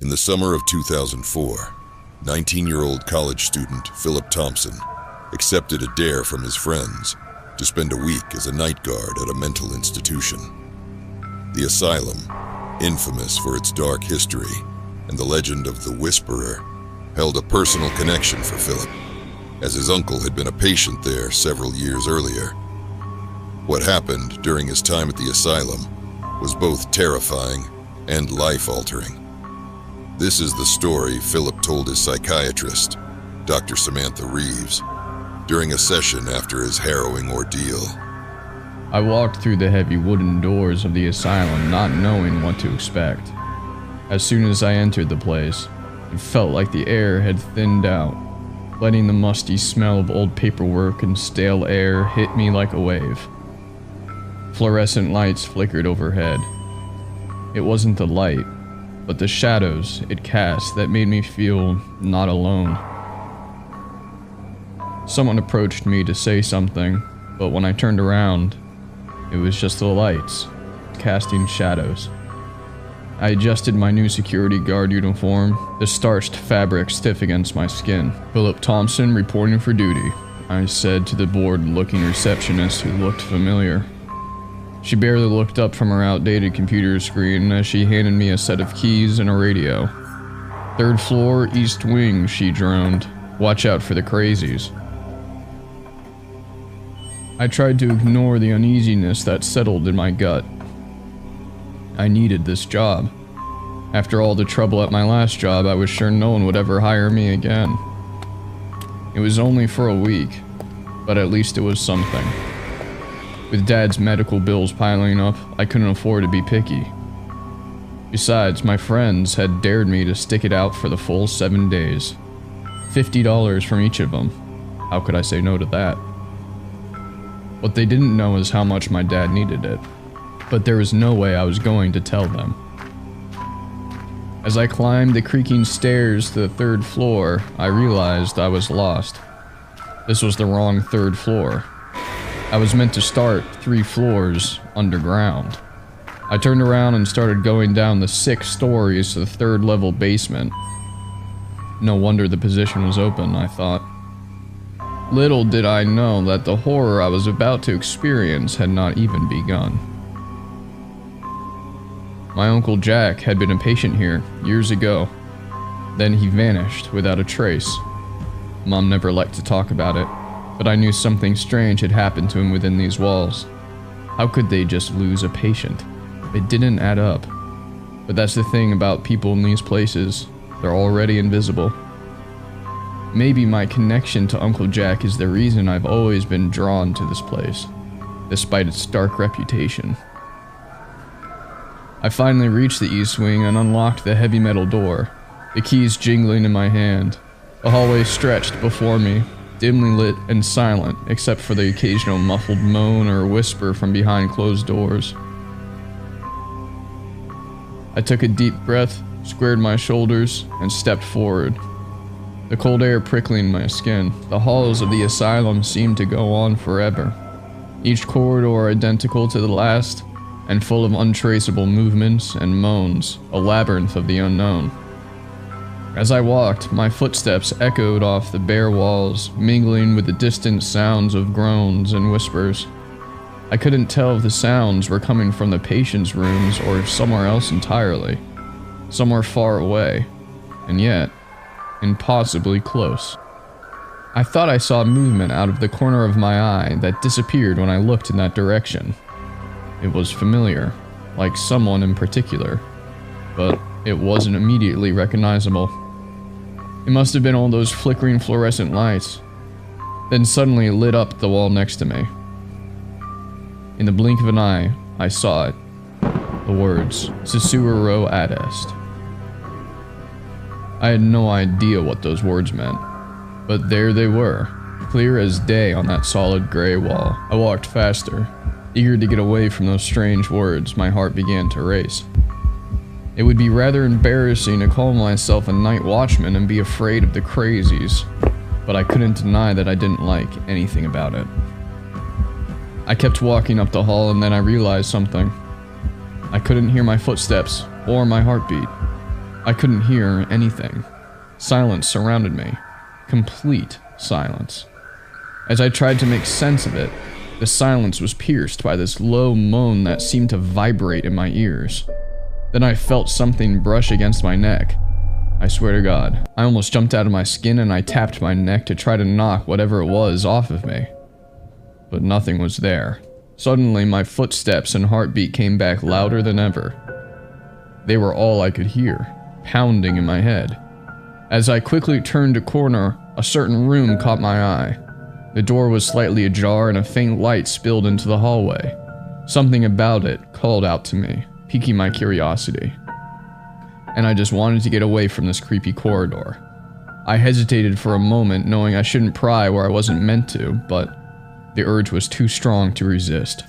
In the summer of 2004, 19-year-old college student Phillip Thompson accepted a dare from his friends to spend a week as a night guard at a mental institution. The Asylum, infamous for its dark history and the legend of the Whisperer, held a personal connection for Phillip, as his uncle had been a patient there several years earlier. What happened during his time at the asylum was both terrifying and life-altering. This is the story Phillip told his psychiatrist, Dr. Samantha Reeves, during a session after his harrowing ordeal. I walked through the heavy wooden doors of the asylum, not knowing what to expect. As soon as I entered the place, it felt like the air had thinned out, letting the musty smell of old paperwork and stale air hit me like a wave. Fluorescent lights flickered overhead. It wasn't the light, but the shadows it cast that made me feel not alone. Someone approached me to say something, but when I turned around, it was just the lights, casting shadows. I adjusted my new security guard uniform, the starched fabric stiff against my skin. "Phillip Thompson reporting for duty," I said to the bored-looking receptionist who looked familiar. She barely looked up from her outdated computer screen as she handed me a set of keys and a radio. "Third floor, east wing," she droned. "Watch out for the crazies." I tried to ignore the uneasiness that settled in my gut. I needed this job. After all the trouble at my last job, I was sure no one would ever hire me again. It was only for a week, but at least it was something. With Dad's medical bills piling up, I couldn't afford to be picky. Besides, my friends had dared me to stick it out for the full 7 days. $50 from each of them. How could I say no to that? What they didn't know is how much my dad needed it, but there was no way I was going to tell them. As I climbed the creaking stairs to the third floor, I realized I was lost. This was the wrong third floor. I was meant to start 3 floors underground. I turned around and started going down the 6 stories to the 3rd level basement. No wonder the position was open, I thought. Little did I know that the horror I was about to experience had not even begun. My Uncle Jack had been a patient here years ago. Then he vanished without a trace. Mom never liked to talk about it, but I knew something strange had happened to him within these walls. How could they just lose a patient? It didn't add up. But that's the thing about people in these places. They're already invisible. Maybe my connection to Uncle Jack is the reason I've always been drawn to this place, despite its dark reputation. I finally reached the east wing and unlocked the heavy metal door, the keys jingling in my hand. The hallway stretched before me, dimly lit and silent, except for the occasional muffled moan or whisper from behind closed doors. I took a deep breath, squared my shoulders, and stepped forward. The cold air prickling my skin. The halls of the asylum seemed to go on forever, each corridor identical to the last, and full of untraceable movements and moans, a labyrinth of the unknown. As I walked, my footsteps echoed off the bare walls, mingling with the distant sounds of groans and whispers. I couldn't tell if the sounds were coming from the patients' rooms or if somewhere else entirely, somewhere far away, and yet impossibly close. I thought I saw movement out of the corner of my eye that disappeared when I looked in that direction. It was familiar, like someone in particular, but it wasn't immediately recognizable. It must have been all those flickering fluorescent lights. Then suddenly it lit up the wall next to me. In the blink of an eye, I saw it. The words, "Susurro ad est." I had no idea what those words meant, but there they were, clear as day on that solid gray wall. I walked faster, eager to get away from those strange words. My heart began to race. It would be rather embarrassing to call myself a night watchman and be afraid of the crazies, but I couldn't deny that I didn't like anything about it. I kept walking up the hall and then I realized something. I couldn't hear my footsteps or my heartbeat. I couldn't hear anything. Silence surrounded me. Complete silence. As I tried to make sense of it, the silence was pierced by this low moan that seemed to vibrate in my ears. Then I felt something brush against my neck. I swear to God, I almost jumped out of my skin and I tapped my neck to try to knock whatever it was off of me. But nothing was there. Suddenly, my footsteps and heartbeat came back louder than ever. They were all I could hear, pounding in my head. As I quickly turned a corner, a certain room caught my eye. The door was slightly ajar and a faint light spilled into the hallway. Something about it called out to me, piquing my curiosity. And I just wanted to get away from this creepy corridor. I hesitated for a moment, knowing I shouldn't pry where I wasn't meant to, but the urge was too strong to resist.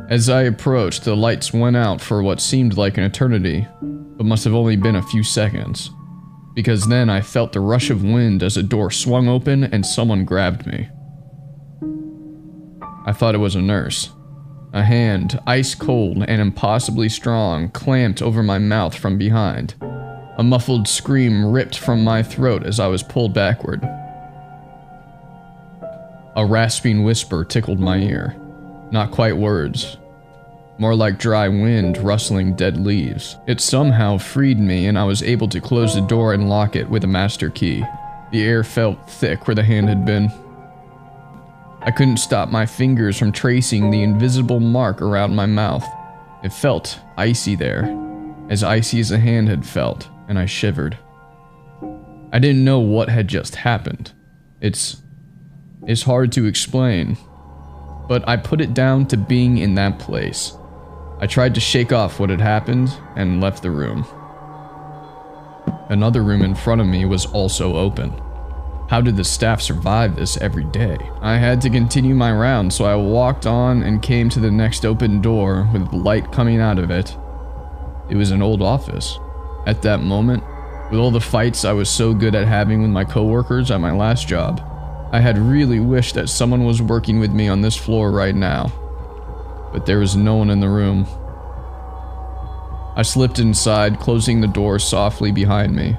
As I approached, the lights went out for what seemed like an eternity, but must have only been a few seconds. Because then I felt the rush of wind as a door swung open and someone grabbed me. I thought it was a nurse. A hand, ice cold and impossibly strong, clamped over my mouth from behind. A muffled scream ripped from my throat as I was pulled backward. A rasping whisper tickled my ear. Not quite words. More like dry wind rustling dead leaves. It somehow freed me and I was able to close the door and lock it with a master key. The air felt thick where the hand had been. I couldn't stop my fingers from tracing the invisible mark around my mouth. It felt icy there, as icy as the hand had felt, and I shivered. I didn't know what had just happened. It's hard to explain, but I put it down to being in that place. I tried to shake off what had happened and left the room. Another room in front of me was also open. How did the staff survive this every day? I had to continue my round, so I walked on and came to the next open door with light coming out of it. It was an old office. At that moment, with all the fights I was so good at having with my coworkers at my last job, I had really wished that someone was working with me on this floor right now. But there was no one in the room. I slipped inside, closing the door softly behind me.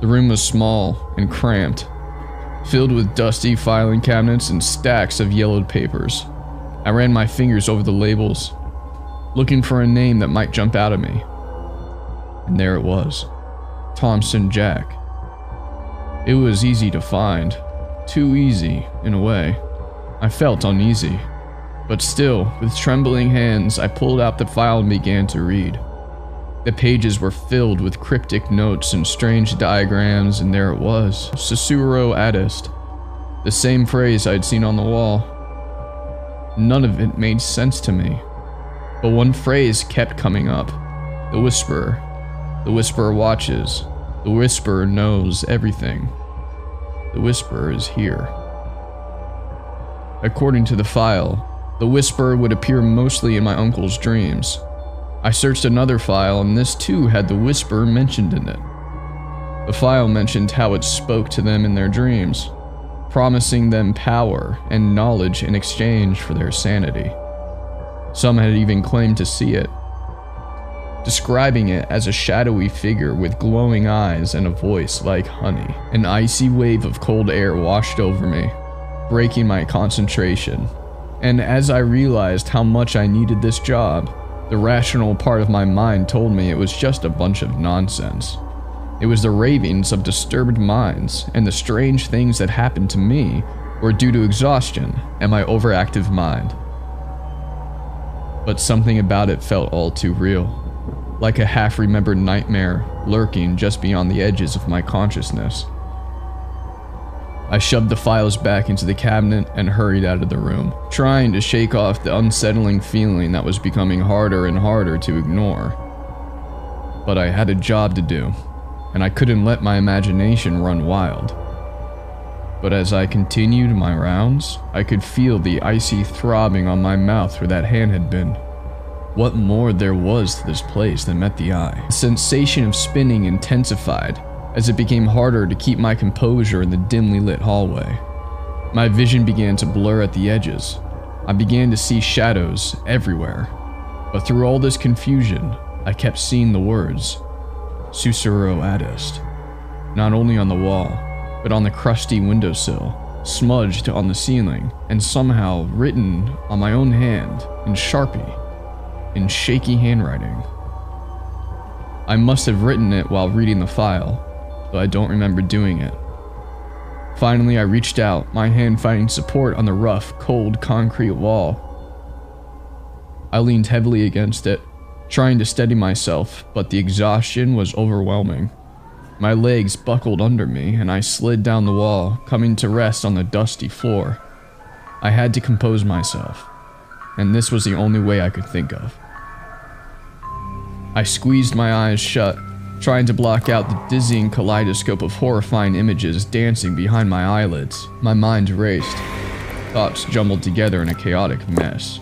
The room was small and cramped, filled with dusty filing cabinets and stacks of yellowed papers. I ran my fingers over the labels, looking for a name that might jump out at me. And there it was. Thompson Jack. It was easy to find. Too easy, in a way. I felt uneasy. But still, with trembling hands, I pulled out the file and began to read. The pages were filled with cryptic notes and strange diagrams, and there it was, Susuro Adist, the same phrase I'd seen on the wall. None of it made sense to me, but one phrase kept coming up. The Whisperer. The Whisperer watches. The Whisperer knows everything. The Whisperer is here. According to the file, the Whisperer would appear mostly in my uncle's dreams. I searched another file and this too had the Whisperer mentioned in it. The file mentioned how it spoke to them in their dreams, promising them power and knowledge in exchange for their sanity. Some had even claimed to see it, describing it as a shadowy figure with glowing eyes and a voice like honey. An icy wave of cold air washed over me, breaking my concentration. And as I realized how much I needed this job, the rational part of my mind told me it was just a bunch of nonsense. It was the ravings of disturbed minds, and the strange things that happened to me were due to exhaustion and my overactive mind. But something about it felt all too real, like a half-remembered nightmare lurking just beyond the edges of my consciousness. I shoved the files back into the cabinet and hurried out of the room, trying to shake off the unsettling feeling that was becoming harder and harder to ignore. But I had a job to do, and I couldn't let my imagination run wild. But as I continued my rounds, I could feel the icy throbbing on my mouth where that hand had been. What more there was to this place than met the eye. The sensation of spinning intensified as it became harder to keep my composure in the dimly lit hallway. My vision began to blur at the edges. I began to see shadows everywhere. But through all this confusion, I kept seeing the words, Sussurro adest. Not only on the wall, but on the crusty windowsill, smudged on the ceiling, and somehow written on my own hand in Sharpie, in shaky handwriting. I must have written it while reading the file, though I don't remember doing it. Finally, I reached out, my hand finding support on the rough, cold concrete wall. I leaned heavily against it, trying to steady myself, but the exhaustion was overwhelming. My legs buckled under me, and I slid down the wall, coming to rest on the dusty floor. I had to compose myself, and this was the only way I could think of. I squeezed my eyes shut, trying to block out the dizzying kaleidoscope of horrifying images dancing behind my eyelids. My mind raced, thoughts jumbled together in a chaotic mess.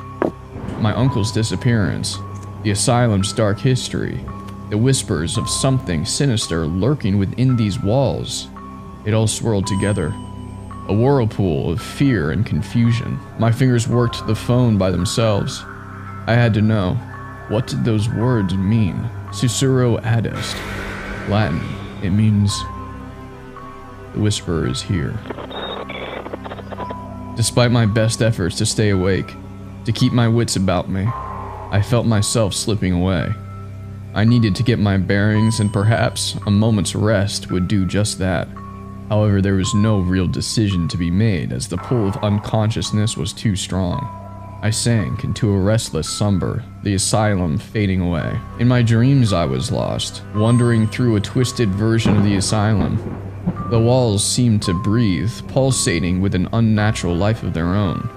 My uncle's disappearance, the asylum's dark history, the whispers of something sinister lurking within these walls. It all swirled together, a whirlpool of fear and confusion. My fingers worked the phone by themselves. I had to know, what did those words mean? Sussurro adest. Latin. It means the whisperer is here. Despite my best efforts to stay awake, to keep my wits about me, I felt myself slipping away. I needed to get my bearings, and perhaps a moment's rest would do just that. However, there was no real decision to be made, as the pull of unconsciousness was too strong. I sank into a restless slumber, the asylum fading away. In my dreams I was lost, wandering through a twisted version of the asylum. The walls seemed to breathe, pulsating with an unnatural life of their own.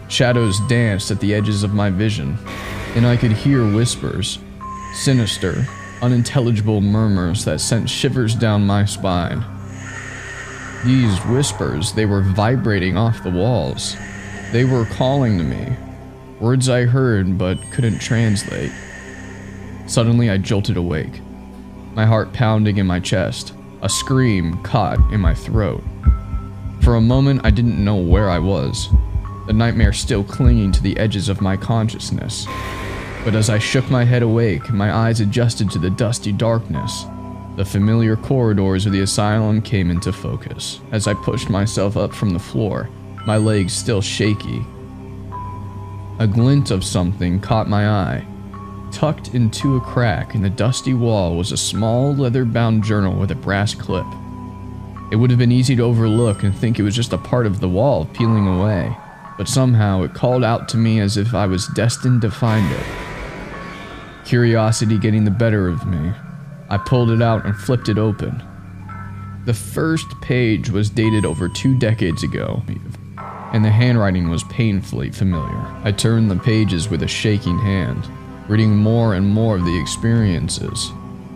Shadows danced at the edges of my vision, and I could hear whispers, sinister, unintelligible murmurs that sent shivers down my spine. These whispers, they were vibrating off the walls. They were calling to me. Words I heard but couldn't translate. Suddenly I jolted awake, my heart pounding in my chest, a scream caught in my throat. For a moment I didn't know where I was, the nightmare still clinging to the edges of my consciousness. But as I shook my head awake, my eyes adjusted to the dusty darkness. The familiar corridors of the asylum came into focus. As I pushed myself up from the floor, my legs still shaky, a glint of something caught my eye. Tucked into a crack in the dusty wall was a small leather-bound journal with a brass clip. It would have been easy to overlook and think it was just a part of the wall peeling away, but somehow it called out to me as if I was destined to find it. Curiosity getting the better of me, I pulled it out and flipped it open. The first page was dated over 2 decades ago, and the handwriting was painfully familiar. I turned the pages with a shaking hand, reading more and more of the experiences.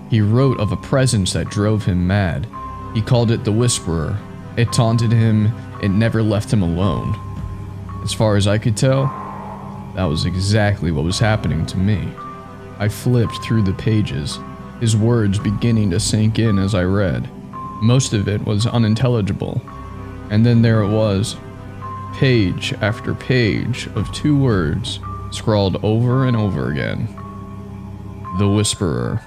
He wrote of a presence that drove him mad. He called it the Whisperer. It taunted him, it never left him alone. As far as I could tell, that was exactly what was happening to me. I flipped through the pages, his words beginning to sink in as I read. Most of it was unintelligible, and then there it was, page after page of 2 words scrawled over and over again. The Whisperer.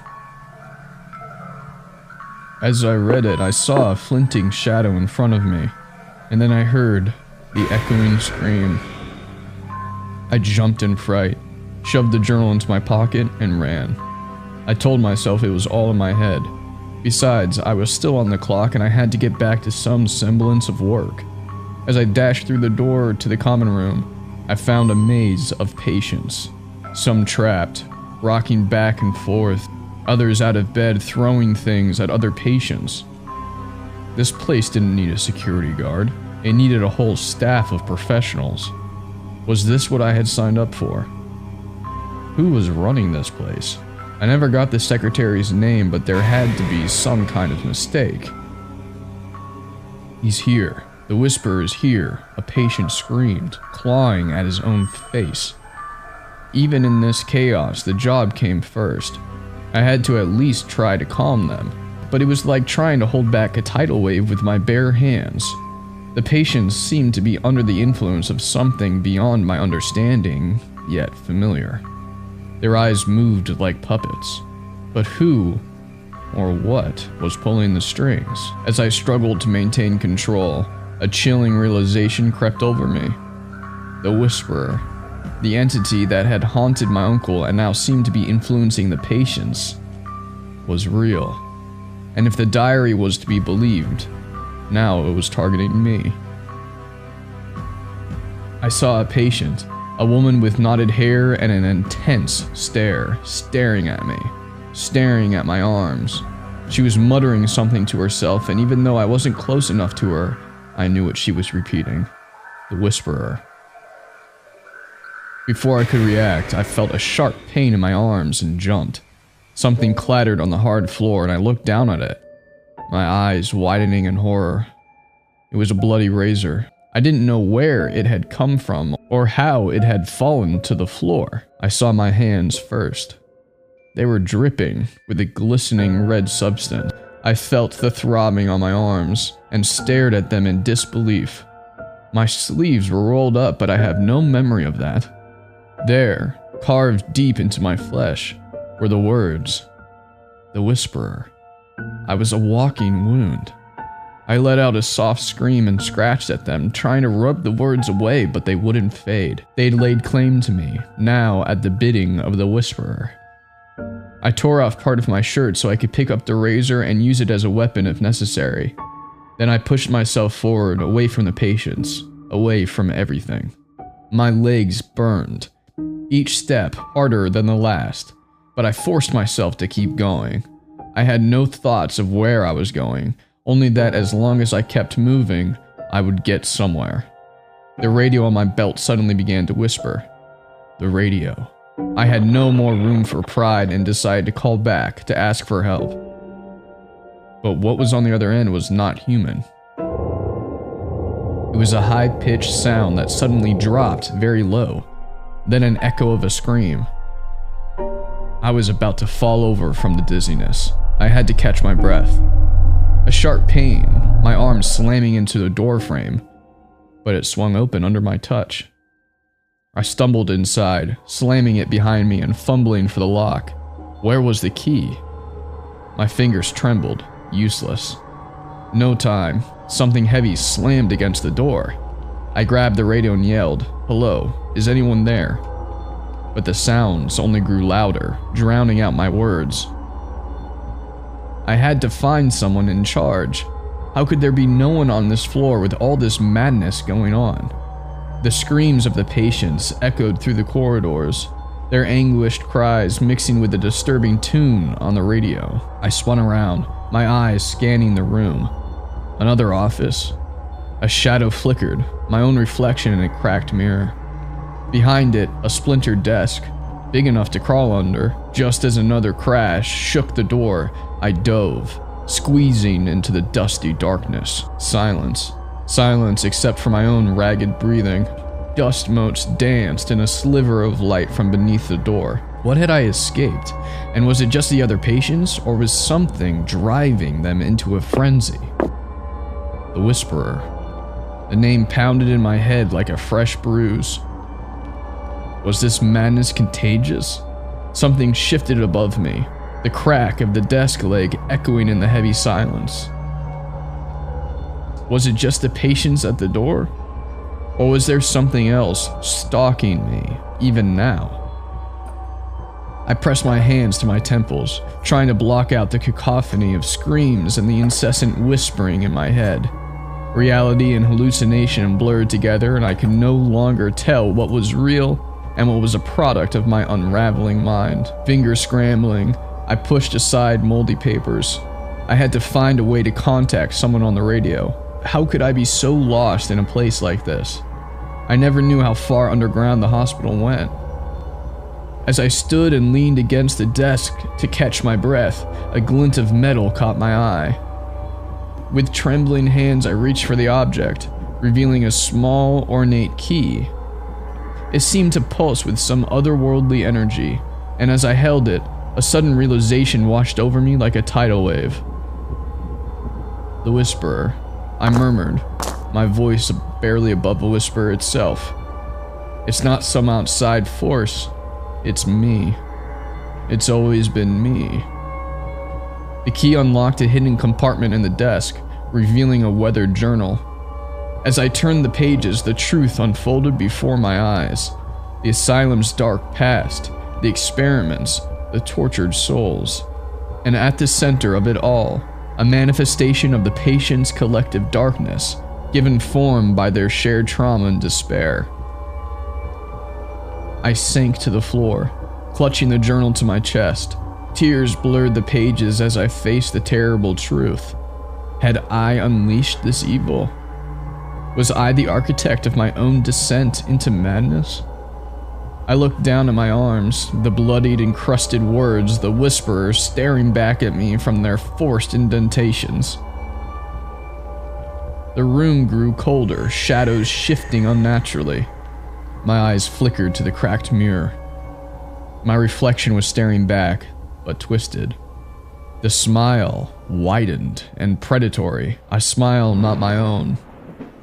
As I read it, I saw a flinting shadow in front of me, and then I heard the echoing scream. I jumped in fright, shoved the journal into my pocket, and ran. I told myself it was all in my head. Besides, I was still on the clock and I had to get back to some semblance of work. As I dashed through the door to the common room, I found a maze of patients. Some trapped, rocking back and forth, others out of bed throwing things at other patients. This place didn't need a security guard. It needed a whole staff of professionals. Was this what I had signed up for? Who was running this place? I never got the secretary's name, but there had to be some kind of mistake. He's here. The Whisperer is here, a patient screamed, clawing at his own face. Even in this chaos, the job came first. I had to at least try to calm them, but it was like trying to hold back a tidal wave with my bare hands. The patients seemed to be under the influence of something beyond my understanding, yet familiar. Their eyes moved like puppets. But who or what was pulling the strings? As I struggled to maintain control, a chilling realization crept over me. The Whisperer, the entity that had haunted my uncle and now seemed to be influencing the patients, was real. And if the diary was to be believed, now it was targeting me. I saw a patient, a woman with knotted hair and an intense stare, staring at me, staring at my arms. She was muttering something to herself, and even though I wasn't close enough to her, I knew what she was repeating. The Whisperer. Before I could react, I felt a sharp pain in my arms and jumped. Something clattered on the hard floor, and I looked down at it, my eyes widening in horror. It was a bloody razor. I didn't know where it had come from or how it had fallen to the floor. I saw my hands first. They were dripping with a glistening red substance. I felt the throbbing on my arms and stared at them in disbelief. My sleeves were rolled up, but I have no memory of that. There, carved deep into my flesh, were the words, "The Whisperer." I was a walking wound. I let out a soft scream and scratched at them, trying to rub the words away, but they wouldn't fade. They'd laid claim to me, now at the bidding of the Whisperer. I tore off part of my shirt so I could pick up the razor and use it as a weapon if necessary. Then I pushed myself forward, away from the patients, away from everything. My legs burned, each step harder than the last, but I forced myself to keep going. I had no thoughts of where I was going, only that as long as I kept moving, I would get somewhere. The radio on my belt suddenly began to whisper. The radio. I had no more room for pride and decided to call back to ask for help. But what was on the other end was not human. It was a high-pitched sound that suddenly dropped very low, then an echo of a scream. I was about to fall over from the dizziness. I had to catch my breath. A sharp pain, my arm slamming into the door frame, but it swung open under my touch. I stumbled inside, slamming it behind me and fumbling for the lock. Where was the key? My fingers trembled, useless. No time, something heavy slammed against the door. I grabbed the radio and yelled, "Hello, is anyone there?" But the sounds only grew louder, drowning out my words. I had to find someone in charge. How could there be no one on this floor with all this madness going on? The screams of the patients echoed through the corridors, their anguished cries mixing with the disturbing tune on the radio. I spun around, my eyes scanning the room. Another office. A shadow flickered, my own reflection in a cracked mirror. Behind it, a splintered desk, big enough to crawl under. Just as another crash shook the door, I dove, squeezing into the dusty darkness. Silence. Silence except for my own ragged breathing. Dust motes danced in a sliver of light from beneath the door. What had I escaped? And was it just the other patients, or was something driving them into a frenzy? The Whisperer. The name pounded in my head like a fresh bruise. Was this madness contagious? Something shifted above me, the crack of the desk leg echoing in the heavy silence. Was it just the patients at the door? Or was there something else stalking me, even now? I pressed my hands to my temples, trying to block out the cacophony of screams and the incessant whispering in my head. Reality and hallucination blurred together, and I could no longer tell what was real and what was a product of my unraveling mind. Fingers scrambling, I pushed aside moldy papers. I had to find a way to contact someone on the radio. How could I be so lost in a place like this? I never knew how far underground the hospital went. As I stood and leaned against the desk to catch my breath, a glint of metal caught my eye. With trembling hands, I reached for the object, revealing a small, ornate key. It seemed to pulse with some otherworldly energy, and as I held it, a sudden realization washed over me like a tidal wave. The Whisperer, I murmured, my voice barely above the whisper itself. It's not some outside force, it's me. It's always been me. The key unlocked a hidden compartment in the desk, revealing a weathered journal. As I turned the pages, the truth unfolded before my eyes. The asylum's dark past, the experiments, the tortured souls. And at the center of it all, a manifestation of the patient's collective darkness, given form by their shared trauma and despair. I sank to the floor, clutching the journal to my chest. Tears blurred the pages as I faced the terrible truth. Had I unleashed this evil? Was I the architect of my own descent into madness? I looked down at my arms, the bloodied, encrusted words, the whisperers staring back at me from their forced indentations. The room grew colder, shadows shifting unnaturally. My eyes flickered to the cracked mirror. My reflection was staring back, but twisted. The smile widened and predatory, a smile not my own.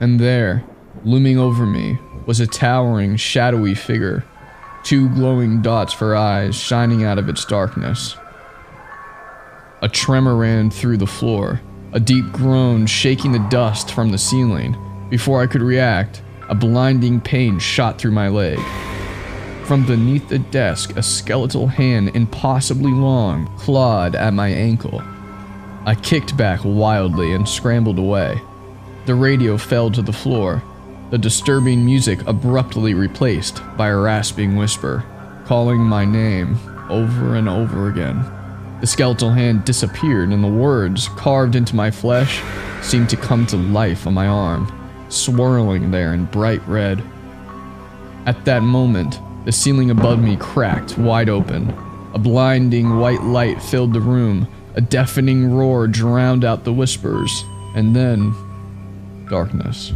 And there, looming over me, was a towering, shadowy figure, 2 glowing dots for eyes shining out of its darkness. A tremor ran through the floor, a deep groan shaking the dust from the ceiling. Before I could react, a blinding pain shot through my leg. From beneath the desk, a skeletal hand, impossibly long, clawed at my ankle. I kicked back wildly and scrambled away. The radio fell to the floor, the disturbing music abruptly replaced by a rasping whisper, calling my name over and over again. The skeletal hand disappeared, and the words, carved into my flesh, seemed to come to life on my arm, swirling there in bright red. At that moment, the ceiling above me cracked wide open. A blinding white light filled the room. A deafening roar drowned out the whispers. And then, darkness.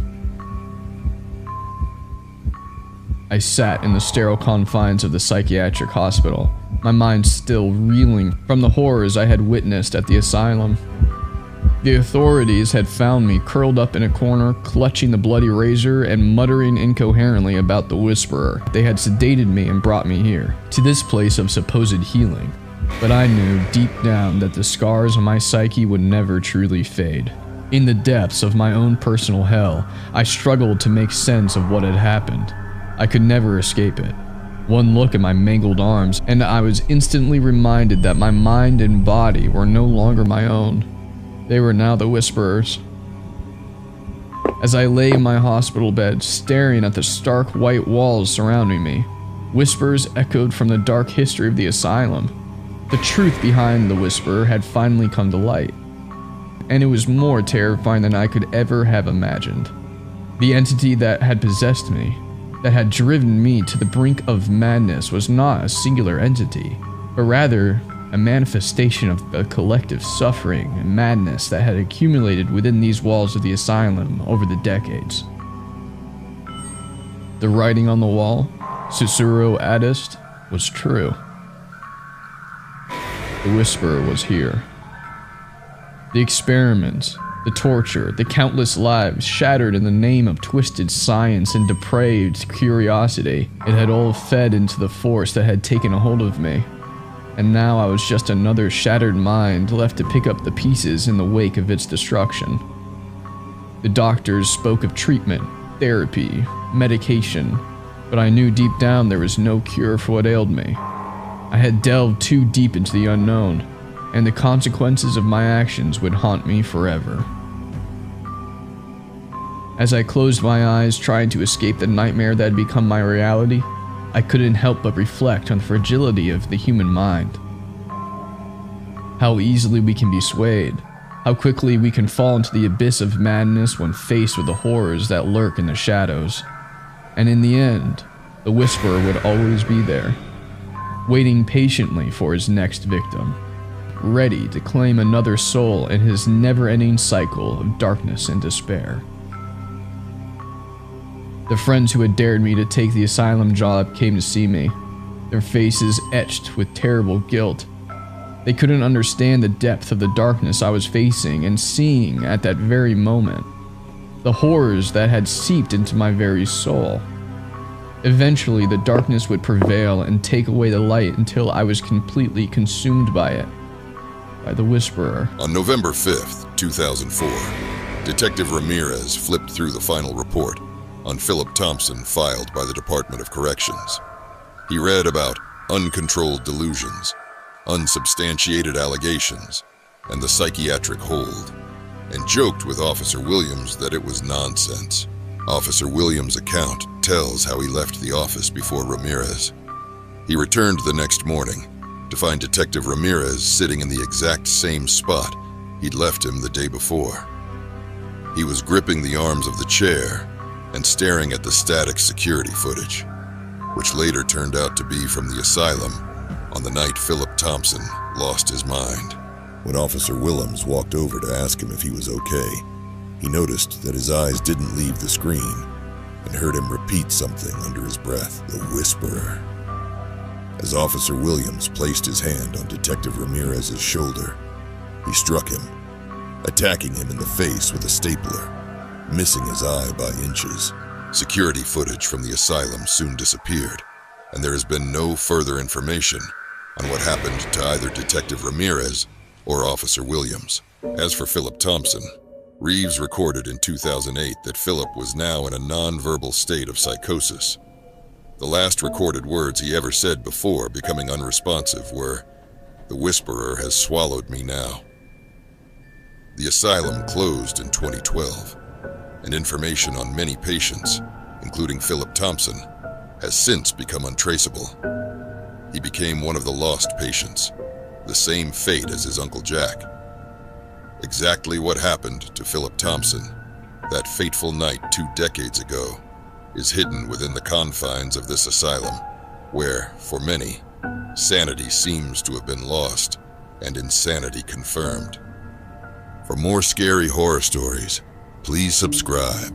I sat in the sterile confines of the psychiatric hospital, my mind still reeling from the horrors I had witnessed at the asylum. The authorities had found me curled up in a corner, clutching the bloody razor and muttering incoherently about the whisperer. They had sedated me and brought me here, to this place of supposed healing. But I knew deep down that the scars on my psyche would never truly fade. In the depths of my own personal hell, I struggled to make sense of what had happened. I could never escape it. One look at my mangled arms, and I was instantly reminded that my mind and body were no longer my own. They were now the whisperers. As I lay in my hospital bed, staring at the stark white walls surrounding me, whispers echoed from the dark history of the asylum. The truth behind the whisperer had finally come to light, and it was more terrifying than I could ever have imagined. The entity that had possessed me, that had driven me to the brink of madness, was not a singular entity, but rather a manifestation of the collective suffering and madness that had accumulated within these walls of the asylum over the decades. The writing on the wall, Sussurro Adest, was true. The whisperer was here. The experiments, the torture, the countless lives shattered in the name of twisted science and depraved curiosity, it had all fed into the force that had taken a hold of me. And now I was just another shattered mind left to pick up the pieces in the wake of its destruction. The doctors spoke of treatment, therapy, medication, but I knew deep down there was no cure for what ailed me. I had delved too deep into the unknown, and the consequences of my actions would haunt me forever. As I closed my eyes, trying to escape the nightmare that had become my reality, I couldn't help but reflect on the fragility of the human mind. How easily we can be swayed, how quickly we can fall into the abyss of madness when faced with the horrors that lurk in the shadows. And in the end, the whisperer would always be there, waiting patiently for his next victim, ready to claim another soul in his never-ending cycle of darkness and despair. The friends who had dared me to take the asylum job came to see me, their faces etched with terrible guilt. They couldn't understand the depth of the darkness I was facing and seeing at that very moment, the horrors that had seeped into my very soul. Eventually, the darkness would prevail and take away the light until I was completely consumed by it. by the Whisperer. On November 5th, 2004, Detective Ramirez flipped through the final report on Phillip Thompson filed by the Department of Corrections. He read about uncontrolled delusions, unsubstantiated allegations, and the psychiatric hold, and joked with Officer Williams that it was nonsense. Officer Williams' account tells how he left the office before Ramirez. He returned the next morning to find Detective Ramirez sitting in the exact same spot he'd left him the day before. He was gripping the arms of the chair and staring at the static security footage, which later turned out to be from the asylum on the night Phillip Thompson lost his mind. When Officer Williams walked over to ask him if he was okay, he noticed that his eyes didn't leave the screen and heard him repeat something under his breath, the Whisperer. As Officer Williams placed his hand on Detective Ramirez's shoulder, he struck him, attacking him in the face with a stapler, missing his eye by inches. Security footage from the asylum soon disappeared, and there has been no further information on what happened to either Detective Ramirez or Officer Williams. As for Phillip Thompson, Reeves recorded in 2008 that Phillip was now in a non-verbal state of psychosis. The last recorded words he ever said before becoming unresponsive were, "The Whisperer has swallowed me now." The asylum closed in 2012, and information on many patients, including Phillip Thompson, has since become untraceable. He became one of the lost patients, the same fate as his Uncle Jack. Exactly what happened to Phillip Thompson that fateful night 2 decades ago is hidden within the confines of this asylum, where, for many, sanity seems to have been lost and insanity confirmed. For more scary horror stories, please subscribe.